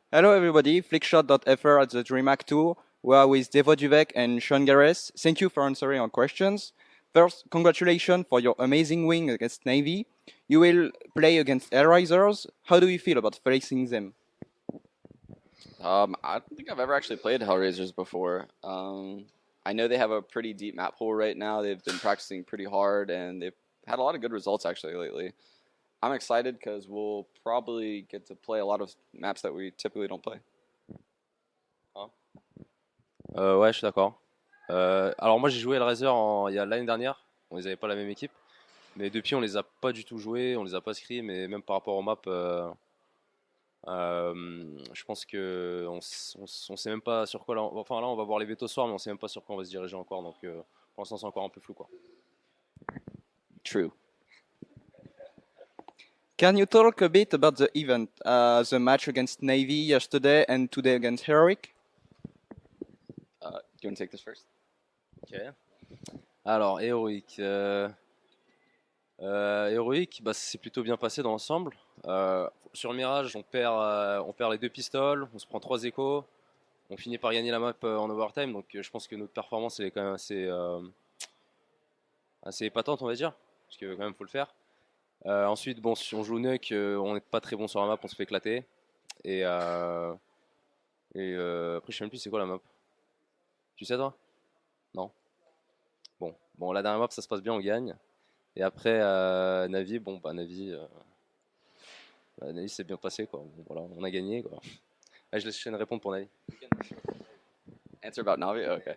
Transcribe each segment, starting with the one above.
Hello everybody, Flickshot.fr at the DreamHack Tour. We are with devoduvek and Sean Gares. Thank you for answering our questions. First, congratulations for your amazing win against Navy. You will play against Hellraisers. How do you feel about facing them? I don't think I've ever actually played Hellraisers before. I know they have a pretty deep map pool right now. They've been practicing pretty hard, and they've had a lot of good results actually lately. I'm excited because we'll probably get to play a lot of maps that we typically don't play. Huh? Ouais, je suis d'accord. Alors moi j'ai joué Hellraiser il y a l'année dernière, on les avait pas la même équipe, mais depuis on les a pas du tout joués, on les a pas scrim, mais même par rapport aux maps, je pense que on sait même pas sur quoi là, enfin là on va voir les vétos ce soir, mais on sait même pas sur quoi on va se diriger encore, donc pour l'instant c'est encore un peu flou quoi. True. Can you talk a bit about the event, the match against Navy yesterday and today against Heroic? Do you want to take this first? Ok. Alors héroïque, héroïque, bah, c'est plutôt bien passé dans l'ensemble. Sur le Mirage, on perd les deux pistoles, on se prend trois échos, on finit par gagner la map en overtime, donc je pense que notre performance elle est quand même assez épatante, on va dire, parce que quand même faut le faire. Ensuite, bon, si on joue Nuke, on n'est pas très bon sur la map, on se fait éclater. Et, après, je sais même plus c'est quoi la map. Tu sais toi? Non. Bon, la dernière map ça se passe bien, on gagne. Et après, Navi, bon, Navi c'est bien passé quoi. Bon, voilà, on a gagné quoi. Ah, je laisse Shane répondre pour Navi. Answer about Navi? Okay.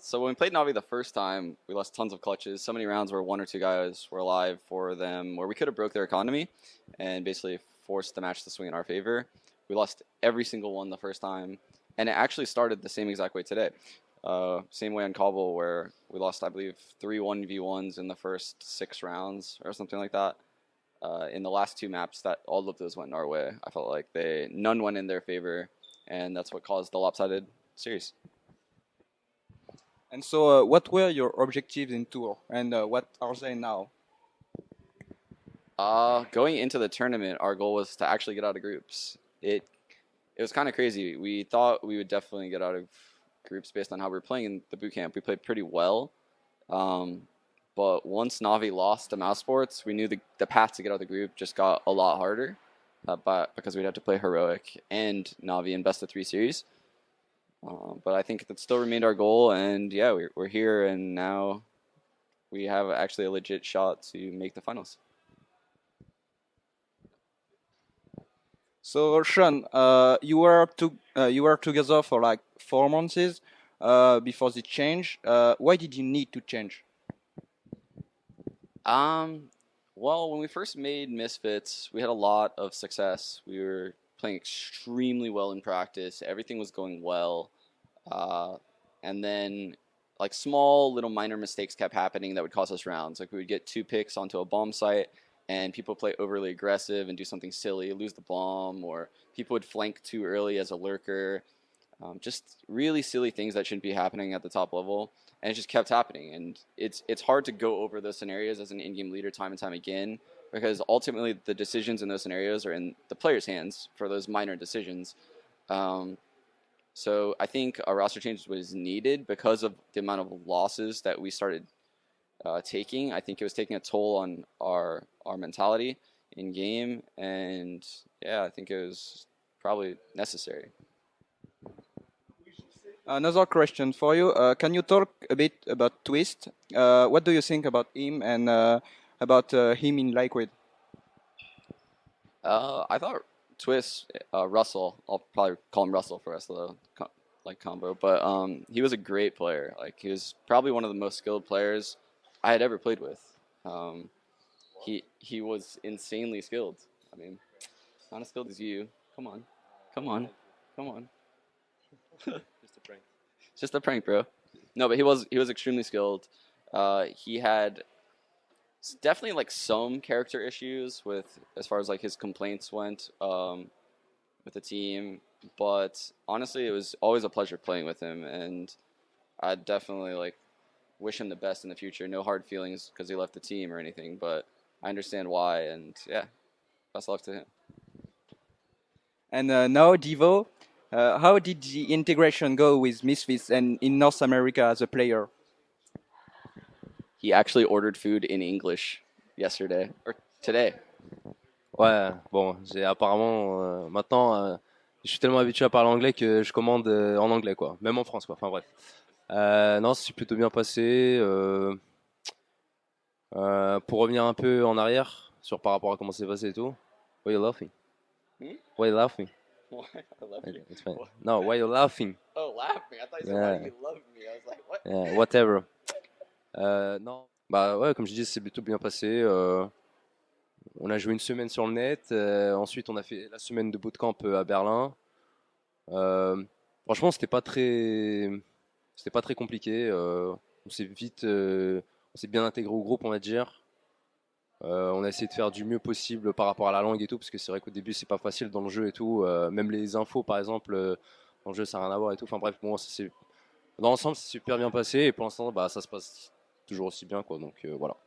So when we played Navi the first time, we lost tons of clutches. So many rounds where one or two guys were alive for them, where we could have broke their economy and basically forced the match to swing in our favor. We lost every single one the first time, and it actually started the same exact way today. Same way on Cobble, where we lost, I believe, 3-1v1s in the first 6 rounds or something like that. In the last two maps, that all of those went our way. I felt like none went in their favor, and that's what caused the lopsided series. And so, what were your objectives in tour, and what are they now? Going into the tournament, our goal was to actually get out of groups. It was kind of crazy. We thought we would definitely get out of groups based on how we were playing in the boot camp. We played pretty well, um, but once Navi lost to Mouse Sports, we knew the path to get out of the group just got a lot harder. But because we'd have to play Heroic and Navi in best of three series. But I think that still remained our goal, and yeah, we're here, and now we have actually a legit shot to make the finals. So, Sean, you were together for like 4 months before the change. Why did you need to change? Well, when we first made Misfits, we had a lot of success. We were playing extremely well in practice. Everything was going well. And then, like, small little minor mistakes kept happening that would cost us rounds. Like, we would get 2 picks onto a bomb site, and people play overly aggressive and do something silly, lose the bomb, or people would flank too early as a lurker. Just really silly things that shouldn't be happening at the top level, and it just kept happening. And it's hard to go over those scenarios as an in-game leader time and time again, because ultimately the decisions in those scenarios are in the player's hands for those minor decisions. Um, so I think a roster change was needed because of the amount of losses that we started taking. I think it was taking a toll on our mentality in game, and yeah, I think it was probably necessary. Another question for you. Can you talk a bit about Twist? What do you think about him and about him in Liquid? I thought Twist, Russell, I'll probably call him Russell for the rest of the combo, but he was a great player. Like, he was probably one of the most skilled players I had ever played with. Um, he was insanely skilled. I mean, not as skilled as you. Come on, come on, come on. Just a prank. It's just a prank, bro. No, but he was extremely skilled. He had definitely like some character issues with as far as like his complaints went with the team, but honestly, it was always a pleasure playing with him, and I definitely like wish him the best in the future. No hard feelings because he left the team or anything, but I understand why, and yeah, best of luck to him. And now, Devo, how did the integration go with Misfits and in North America as a player? He actually ordered food in English yesterday or today. Ouais, bon, j'ai apparemment maintenant, je suis tellement habitué à parler anglais que je commande en anglais, quoi. Même en France, quoi. Enfin bref. Non, c'est plutôt bien passé. Pour revenir un peu en arrière sur par rapport à comment c'est passé et tout. Why you laughing? Hmm? Why you laughing? Why I love you. It's fine. No, why you laughing? Oh, laughing. I thought you said Yeah. why you love me. I was like, what? Yeah, whatever. Non. Bah ouais, comme je dis, c'est plutôt bien passé. On a joué une semaine sur le net. Ensuite, on a fait la semaine de bootcamp à Berlin. Euh, Franchement, c'était pas très compliqué. On s'est vite, on s'est bien intégré au groupe, on va dire. On a essayé de faire du mieux possible par rapport à la langue et tout, parce que c'est vrai qu'au début c'est pas facile dans le jeu et tout. Même les infos, par exemple, dans le jeu ça n'a rien à voir et tout. Enfin bref, bon, dans l'ensemble c'est super bien passé et pour l'instant bah, ça se passe toujours aussi bien quoi. Donc voilà.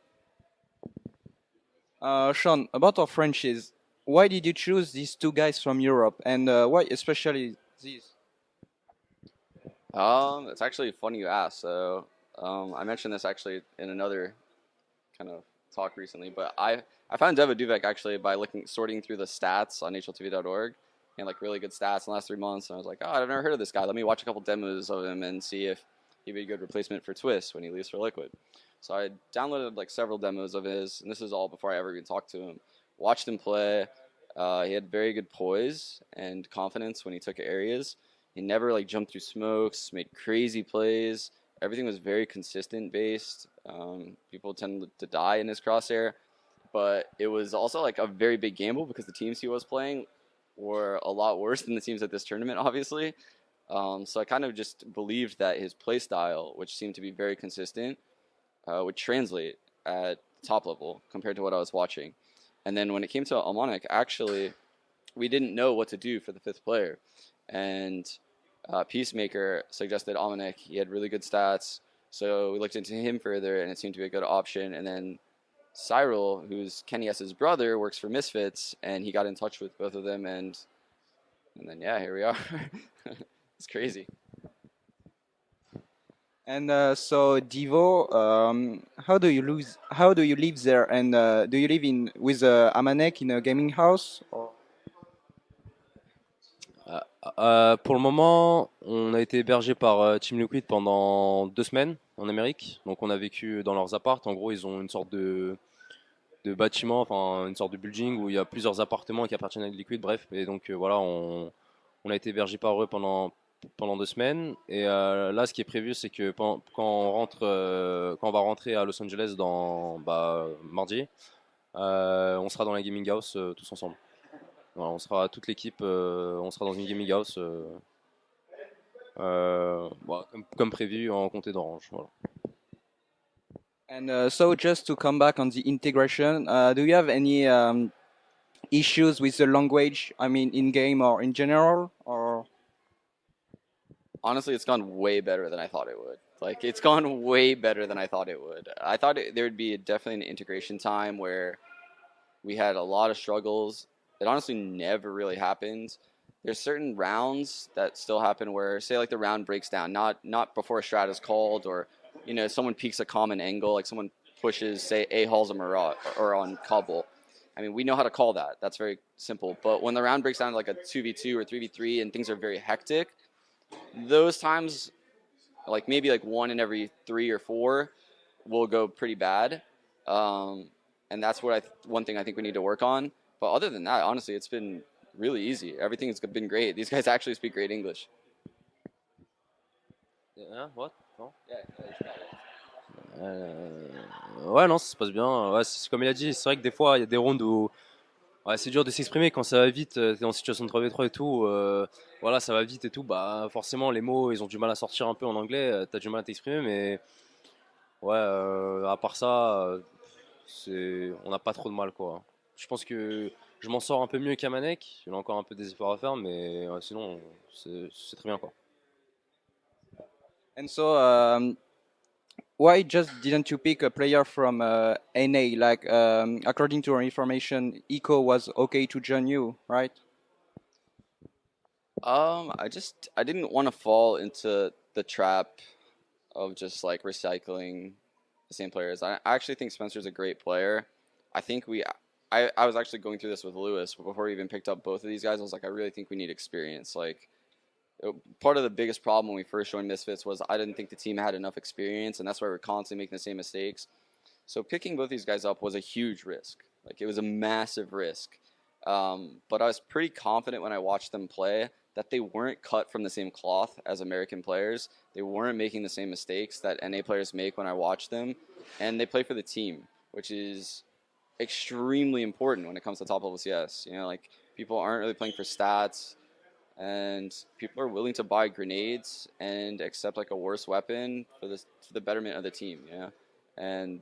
Sean, about our Frenchies, why did you choose these two guys from Europe, and why especially these? It's actually funny you ask. So, I mentioned this actually in another kind of talk recently, but I found devoduvek actually by sorting through the stats on hltv.org and like really good stats in the last 3 months. And I was like, oh, I've never heard of this guy. Let me watch a couple demos of him and see if he'd be a good replacement for Twist when he leaves for Liquid. So I downloaded like several demos of his, and this is all before I ever even talked to him. Watched him play. He had very good poise and confidence when he took areas. He never like jumped through smokes, made crazy plays. Everything was very consistent based. People tend to die in his crosshair, but it was also like a very big gamble because the teams he was playing were a lot worse than the teams at this tournament, obviously. So I kind of just believed that his play style, which seemed to be very consistent, would translate at top level compared to what I was watching. And then when it came to Almonic, actually, we didn't know what to do for the fifth player. And Peacemaker suggested Almonic. He had really good stats. So we looked into him further, and it seemed to be a good option. And then Cyril, who's Kenny S.'s brother, works for Misfits, and he got in touch with both of them. And then, yeah, here we are. It's crazy. And so, Devo, how do you lose? How do you live there? And do you live in with Amanek in a gaming house? Or? Pour le moment, on a été hébergé par Team Liquid pendant 2 semaines en Amérique. Donc on a vécu dans leurs apparts. En gros, ils ont une sorte de bâtiment, enfin une sorte de building où il y a plusieurs appartements qui appartiennent à Liquid. Bref, et donc voilà, on a été hébergé par eux pendant 2 semaines. Et là, ce qui est prévu, c'est que quand on va rentrer à Los Angeles mardi, on sera dans la gaming house tous ensemble. Voilà, on sera toute l'équipe, on sera dans une gaming house comme prévu en comté d'Orange. Voilà. And so, just to come back on the integration, do you have any issues with the language? I mean, in game or in general, or? Honestly, it's gone way better than I thought it would. Like, it's gone way better than I thought it would. I thought there would be definitely an integration time where we had a lot of struggles. It honestly never really happened. There's certain rounds that still happen where, say, like the round breaks down, not before a strat is called, or someone peeks a common angle, like someone pushes, say, A halls a Marat or on Kabul. I mean, we know how to call that. That's very simple. But when the round breaks down to like a 2v2 or 3v3 and things are very hectic, those times, like maybe like 1 in every 3 or 4, will go pretty bad. And that's one thing I think we need to work on. But other than that, honestly, it's been really easy. Everything's been great. These guys actually speak great English. Yeah, what? Non? Ouais, non, ça se passe bien. Ouais, comme il a dit, c'est vrai que des fois, il y a des rounds où ouais, c'est dur de s'exprimer quand ça va vite. T'es en situation de 3v3 et tout. Voilà, ça va vite et tout. Bah, forcément, les mots, ils ont du mal à sortir un peu en anglais. T'as du mal à t'exprimer, mais ouais, à part ça, on n'a pas trop de mal, quoi. Je pense que je m'en sors un peu mieux qu'Amanek. Il a encore un peu des efforts à faire, mais ouais, sinon, c'est très bien, quoi. And so, why just didn't you pick a player from NA? Like, according to our information, Eco was okay to join you, right? I didn't want to fall into the trap of just like recycling the same players. I actually think Spencer's a great player. I think I was actually going through this with Lewis before we even picked up both of these guys. I was like, I really think we need experience. Like, part of the biggest problem when we first joined Misfits was I didn't think the team had enough experience, and that's why we're constantly making the same mistakes. So picking both these guys up was a huge risk. Like, it was a massive risk. But I was pretty confident when I watched them play that they weren't cut from the same cloth as American players. They weren't making the same mistakes that NA players make when I watch them. And they play for the team, which is extremely important when it comes to top level CS. You know, like, people aren't really playing for stats, and people are willing to buy grenades and accept like a worse weapon for the betterment of the team. You know, and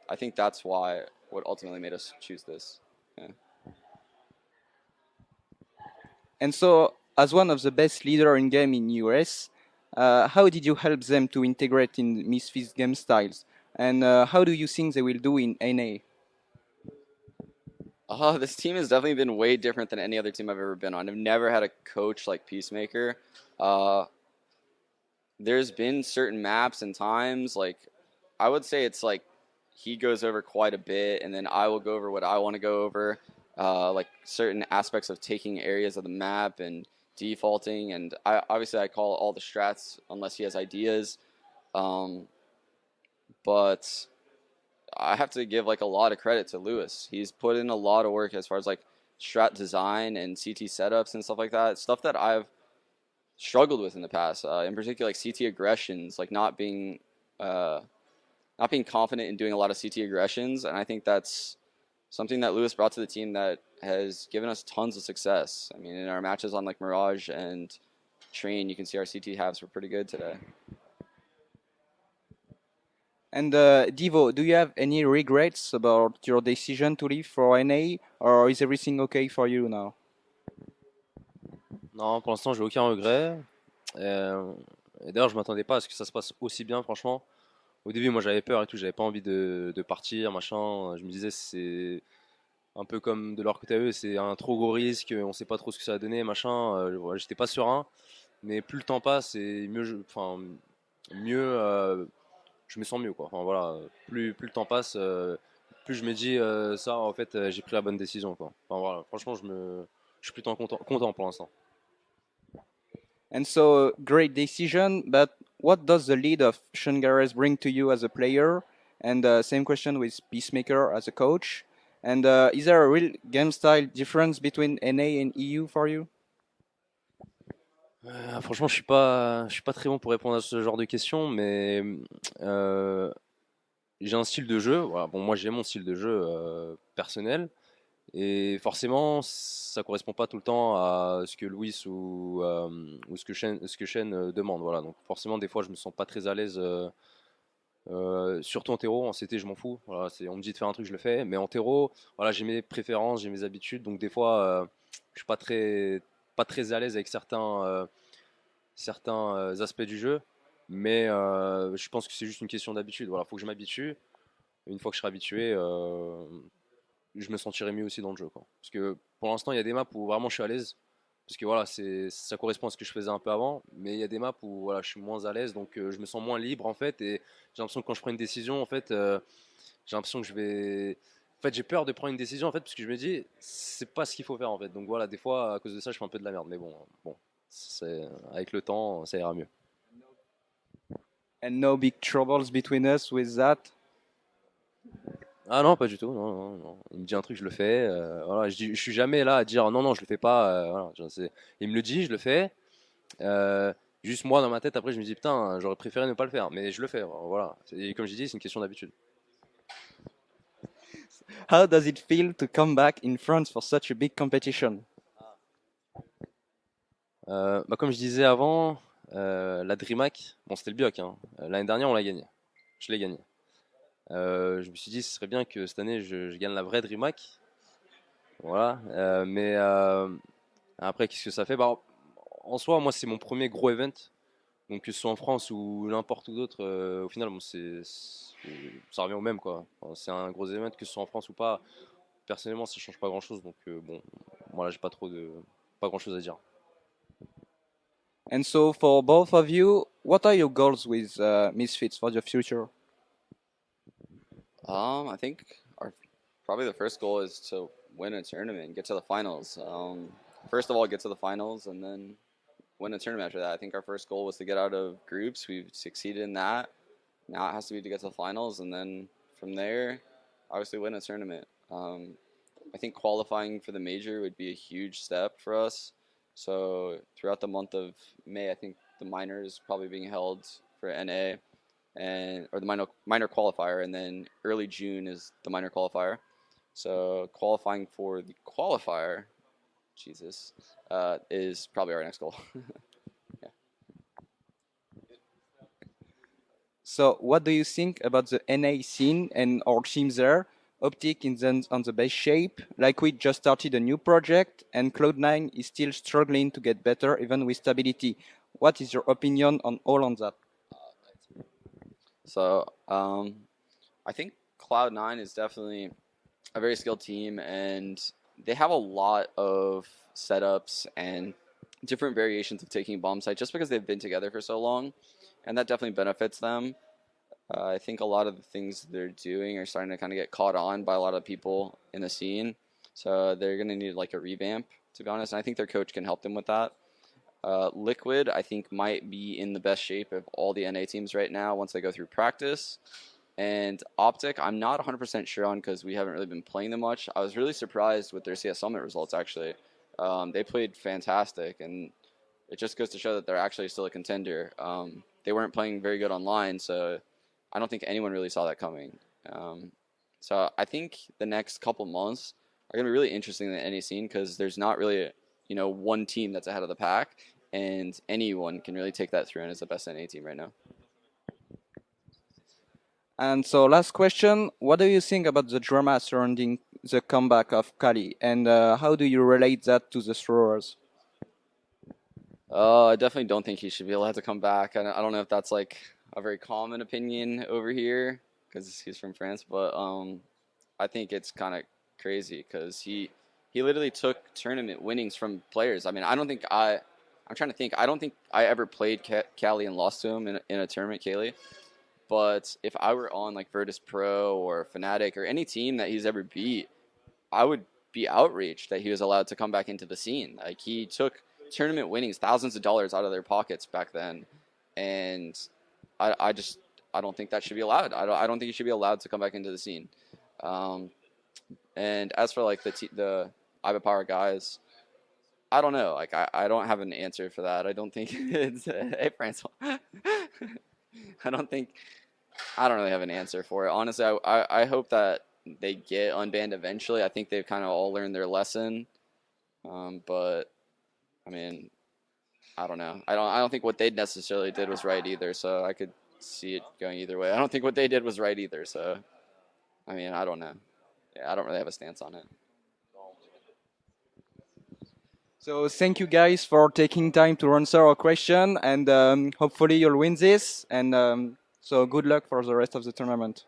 I think that's what ultimately made us choose this. Yeah. And so, as one of the best leader in game in US, how did you help them to integrate in Misfits game styles? And how do you think they will do in NA? This team has definitely been way different than any other team I've ever been on. I've never had a coach like Peacemaker. There's been certain maps and times, like, I would say it's like he goes over quite a bit, and then I will go over what I want to go over, like certain aspects of taking areas of the map and defaulting. And I call all the strats unless he has ideas. But I have to give like a lot of credit to Lewis. He's put in a lot of work as far as like strat design and CT setups and stuff like that. Stuff that I've struggled with in the past. In particular, like CT aggressions, like not being confident in doing a lot of CT aggressions. And I think that's something that Lewis brought to the team that has given us tons of success. I mean, in our matches on like Mirage and Train, you can see our CT halves were pretty good today. And Devo, do you have any regrets about your decision to leave for NA, or is everything okay for you now? Non, pour l'instant, j'ai aucun regret. Et d'ailleurs, je m'attendais pas à ce que ça se passe aussi bien, franchement. Au début, moi, j'avais peur et tout, j'avais pas envie de partir, machin. Je me disais, c'est un peu comme de leur côté à eux, c'est un trop gros risque, on sait pas trop ce que ça va donner, machin. Voilà, j'étais pas serein, mais plus le temps passe et mieux, je me sens mieux, quoi. Enfin, voilà, plus le temps passe, plus je me dis, ça, en fait, j'ai pris la bonne décision, quoi. Enfin, voilà, franchement, je suis plutôt content pour l'instant. And so, great decision, but what does the lead of Sean Gares bring to you as a player? And same question with Peacemaker as a coach. And is there a real game style difference between NA and EU for you? Franchement, je suis pas très bon pour répondre à ce genre de questions, mais euh, j'ai un style de jeu. Voilà. Bon, moi, j'ai mon style de jeu personnel, et forcément, ça correspond pas tout le temps à ce que Louis ou ce que Shen demande. Voilà. Donc, forcément, des fois, je me sens pas très à l'aise. Surtout en terreau, en CT, je m'en fous. Voilà, on me dit de faire un truc, je le fais. Mais en terreau, voilà, j'ai mes préférences, j'ai mes habitudes. Donc, des fois, je suis pas très à l'aise avec certains aspects du jeu, mais je pense que c'est juste une question d'habitude. Voilà, faut que je m'habitue. Une fois que je serai habitué, je me sentirai mieux aussi dans le jeu, quoi. Parce que pour l'instant, il y a des maps où vraiment je suis à l'aise, parce que voilà, ça correspond à ce que je faisais un peu avant, mais il y a des maps où voilà, je suis moins à l'aise, donc je me sens moins libre en fait, et j'ai l'impression que quand je prends une décision, en fait, j'ai l'impression que je vais. En fait, j'ai peur de prendre une décision en fait, parce que je me dis, c'est pas ce qu'il faut faire en fait. Donc voilà, des fois, à cause de ça, je fais un peu de la merde, mais bon, avec le temps, ça ira mieux. And no big troubles between us with that? Ah non, pas du tout. Non, non, non. Il me dit un truc, je le fais. Voilà, je suis jamais là à dire non, non, je le fais pas. Voilà, il me le dit, je le fais. Juste moi, dans ma tête, après, je me dis putain, j'aurais préféré ne pas le faire, mais je le fais. Voilà. Et comme je dis, c'est une question d'habitude. How does it feel to come back in France for such a big competition? Comme je disais avant, la DreamHack, bon, c'était le bioc, hein. L'année dernière, on l'a gagné. Je l'ai gagné. Je me suis dit, ce serait bien que cette année, je gagne la vraie DreamHack. Voilà. Mais après, qu'est-ce que ça fait? Bah, en soi, moi, c'est mon premier gros event. Donc, que ce soit en France ou n'importe où d'autre, au final, bon, ça revient au même, quoi. Enfin, c'est un gros event, que ce soit en France ou pas. Personnellement, ça change pas grand-chose. Donc, bon, voilà, j'ai pas grand-chose à dire. And so, for both of you, what are your goals with Misfits for the future? I think our probably the first goal is to win a tournament and get to the finals. First of all, get to the finals and then win a tournament after that. I think our first goal was to get out of groups. We've succeeded in that. Now it has to be to get to the finals, and then from there, obviously win a tournament. I think qualifying for the major would be a huge step for us. So throughout the month of May, I think the minor is probably being held for NA, and or the minor qualifier, and then early June is the minor qualifier. So qualifying for the qualifier, Jesus, is probably our next goal. Yeah. So, what do you think about the NA scene and our team there? Optic is on the best shape. Like we just started a new project, and Cloud9 is still struggling to get better, even with stability. What is your opinion on all on that? So I think Cloud9 is definitely a very skilled team, and they have a lot of setups and different variations of taking bomb site just because they've been together for so long, and that definitely benefits them. I think a lot of the things they're doing are starting to kind of get caught on by a lot of people in the scene, so they're going to need like a revamp, to be honest, and I think their coach can help them with that. Liquid, I think, might be in the best shape of all the NA teams right now once they go through practice. And Optic, I'm not 100% sure on because we haven't really been playing them much. I was really surprised with their CS Summit results, actually. They played fantastic, and it just goes to show that they're actually still a contender. They weren't playing very good online, so I don't think anyone really saw that coming. So I think the next couple months are going to be really interesting in the NA scene because there's not really one team that's ahead of the pack, and anyone can really take that through and is the best NA team right now. And so, last question: what do you think about the drama surrounding the comeback of Kali, and how do you relate that to the throwers? I definitely don't think he should be allowed to come back. I don't know if that's like a very common opinion over here because he's from France, but I think it's kind of crazy because he literally took tournament winnings from players. I mean, I'm trying to think. I don't think I ever played Cali and lost to him in a tournament, Kaylee. But if I were on like Virtus Pro or Fnatic or any team that he's ever beat, I would be outraged that he was allowed to come back into the scene. Like he took tournament winnings, thousands of dollars out of their pockets back then, and I just I don't think that should be allowed. I don't think he should be allowed to come back into the scene. And as for like the Iva Power guys, I don't know. Like I don't have an answer for that. I don't think it's hey Francois. I don't think I don't really have an answer for it. Honestly, I hope that they get unbanned eventually. I think they've kind of all learned their lesson. But I mean, I don't know. I don't think what they necessarily did was right either. So I could see it going either way. I don't think what they did was right either. So I mean, I don't know. Yeah, I don't really have a stance on it. So thank you guys for taking time to answer our question, and hopefully you'll win this. And so good luck for the rest of the tournament.